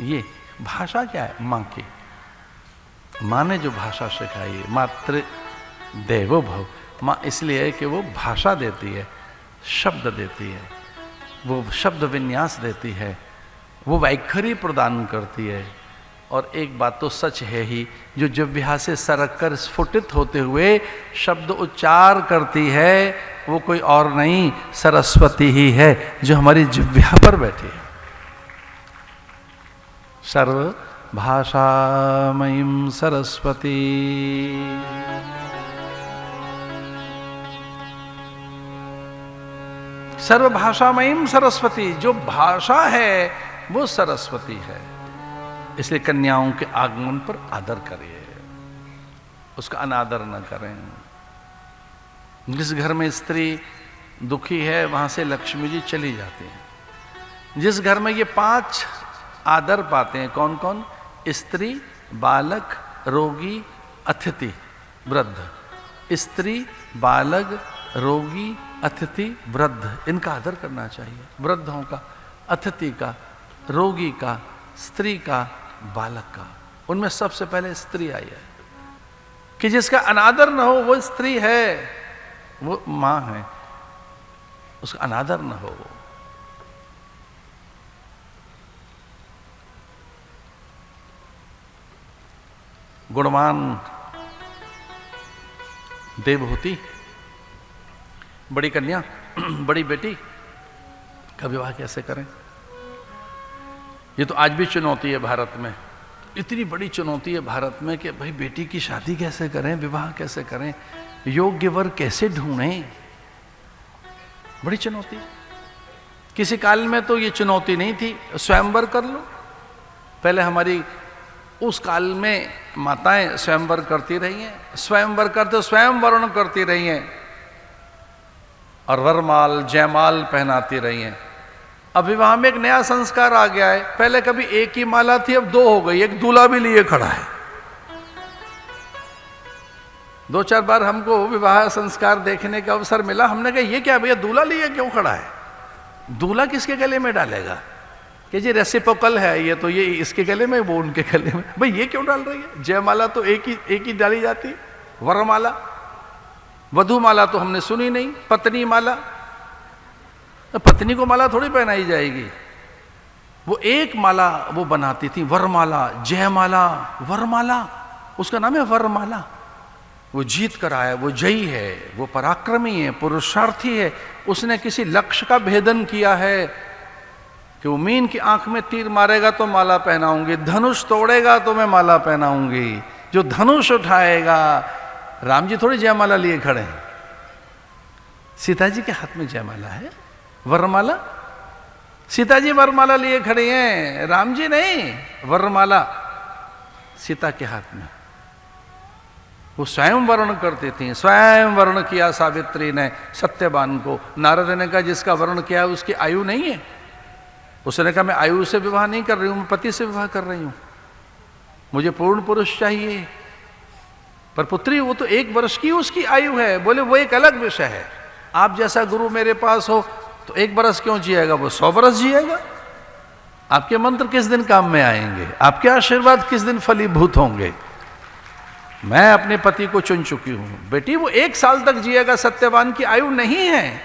ये भाषा क्या है? माँ की। माँ ने जो भाषा सिखाई है, मातृ देवो भव। माँ इसलिए है कि वो भाषा देती है, शब्द देती है, वो शब्द विन्यास देती है, वो वैखरी प्रदान करती है। और एक बात तो सच है ही, जो जिह्वा से सरक कर स्फुटित होते हुए शब्द उच्चार करती है, वो कोई और नहीं, सरस्वती ही है, जो हमारी जिह्वा पर बैठी है। सर्व भाषामयीं सरस्वती। सर्व भाषामयीं सरस्वती, जो भाषा है वो सरस्वती है। इसलिए कन्याओं के आगमन पर आदर करिए, उसका अनादर न करें। जिस घर में स्त्री दुखी है वहां से लक्ष्मी जी चली जाती हैं। जिस घर में ये 5 आदर पाते हैं, कौन कौन? स्त्री, बालक, रोगी, अतिथि, वृद्ध। स्त्री, बालक, रोगी, अतिथि, वृद्ध, इनका आदर करना चाहिए। वृद्धों का, अतिथि का, रोगी का, स्त्री का, बालक का। उनमें सबसे पहले स्त्री आई है कि जिसका अनादर न हो वो स्त्री है, वो मां है, उसका अनादर न हो। गुणवान देवहूति, बड़ी कन्या, बड़ी बेटी का विवाह कैसे करें? ये तो आज भी चुनौती है भारत में। इतनी बड़ी चुनौती है भारत में कि भाई बेटी की शादी कैसे करें, विवाह कैसे करें, योग्य वर कैसे ढूंढें, बड़ी चुनौती। किसी काल में तो ये चुनौती नहीं थी, स्वयंवर कर लो। पहले हमारी उस काल में माताएं स्वयंवर करती रही हैं, स्वयंवर करते स्वयं वर्ण करती रही हैं और वरमाल जयमाल पहनाती रही हैं। अब विवाह में एक नया संस्कार आ गया है। पहले कभी एक ही माला थी, अब 2 हो गई, एक दूल्हा भी लिए खड़ा है। 2-4 बार हमको विवाह संस्कार देखने का अवसर मिला। हमने कहा ये क्या भैया, दूल्हा लिए क्यों खड़ा है? दूल्हा किसके गले में डालेगा? कि जी रेसिप्रोकल है ये, तो ये इसके गले में, वो उनके गले में। भाई ये क्यों डाल रही है? जयमाला तो एक ही डाली जाती, वरमाला, वधुमाला तो हमने सुनी नहीं, पत्नी माला। तो पत्नी को माला थोड़ी पहनाई जाएगी। वो एक माला वो बनाती थी, वरमाला, जयमाला, वरमाला, उसका नाम है वरमाला। वो जीत कर आया, वो जयी है, वो पराक्रमी है, पुरुषार्थी है। उसने किसी लक्ष्य का भेदन किया है कि वो मीन की आंख में तीर मारेगा तो माला पहनाऊंगी, धनुष तोड़ेगा तो मैं माला पहनाऊंगी। जो धनुष उठाएगा, राम जी थोड़ी जयमाला लिए खड़े हैं, सीता जी के हाथ में जयमाला है, वरमाला। सीता जी वरमाला लिए खड़े हैं, राम जी नहीं, वरमाला सीता के हाथ में। वो स्वयं वर्ण करती थी, स्वयं वर्ण किया सावित्री ने सत्यवान को। नारद ने कहा जिसका वर्ण किया है उसकी आयु नहीं है। उसने कहा मैं आयु से विवाह नहीं कर रही हूं, मैं पति से विवाह कर रही हूं, मुझे पूर्ण पुरुष चाहिए। पर पुत्री वो तो 1 वर्ष की उसकी आयु है। बोले वो एक अलग विषय है। आप जैसा गुरु मेरे पास हो तो 1 वर्ष क्यों जिएगा, वो 100 वर्ष जिएगा। आपके मंत्र किस दिन काम में आएंगे, आपके आशीर्वाद किस दिन फलीभूत होंगे। मैं अपने पति को चुन चुकी हूं। बेटी वो 1 साल तक जिएगा, सत्यवान की आयु नहीं है,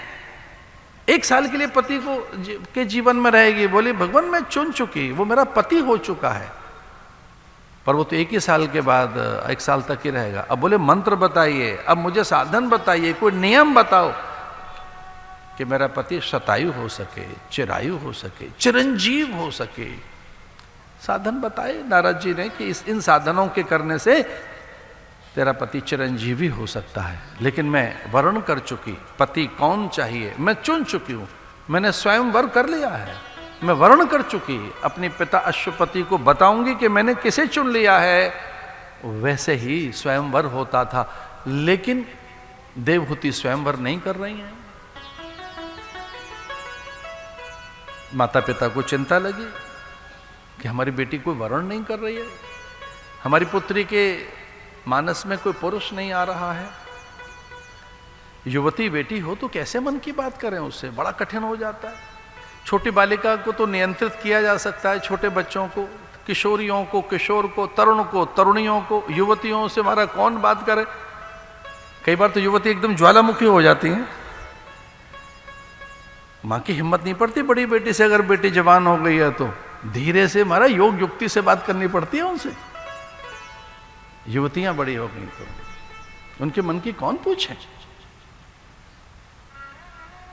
1 साल के लिए पति को के जीवन में रहेगी। बोली भगवान मैं चुन चुकी, वो मेरा पति हो चुका है। पर वो तो 1 ही साल के बाद 1 साल तक ही रहेगा। अब बोले मंत्र बताइए, अब मुझे साधन बताइए, कोई नियम बताओ कि मेरा पति शतायु हो सके, चिरायु हो सके, चिरंजीव हो सके। साधन बताए नारद जी ने कि इन साधनों के करने से तेरा पति चिरंजीवी हो सकता है। लेकिन मैं वर्ण कर चुकी, पति कौन चाहिए मैं चुन चुकी हूं, मैंने स्वयं वर कर लिया है, मैं वर्ण कर चुकी। अपने पिता अश्वपति को बताऊंगी कि मैंने किसे चुन लिया है। वैसे ही स्वयंवर होता था, लेकिन देवहूति स्वयंवर नहीं कर रही हैं। माता पिता को चिंता लगी कि हमारी बेटी कोई वर्ण नहीं कर रही है, हमारी पुत्री के मानस में कोई पुरुष नहीं आ रहा है। युवती बेटी हो तो कैसे मन की बात करें उससे, बड़ा कठिन हो जाता है। छोटी बालिका को तो नियंत्रित किया जा सकता है, छोटे बच्चों को किशोरियों को, किशोर को, तरुण को, तरुणियों को, युवतियों से हमारा कौन बात करे। कई बार तो युवती एकदम ज्वालामुखी हो जाती हैं, माँ की हिम्मत नहीं पड़ती बड़ी बेटी से, अगर बेटी जवान हो गई है तो धीरे से हमारा योग युक्ति से बात करनी पड़ती है उनसे। युवतियां बड़ी हो गई तो उनके मन की कौन पूछे।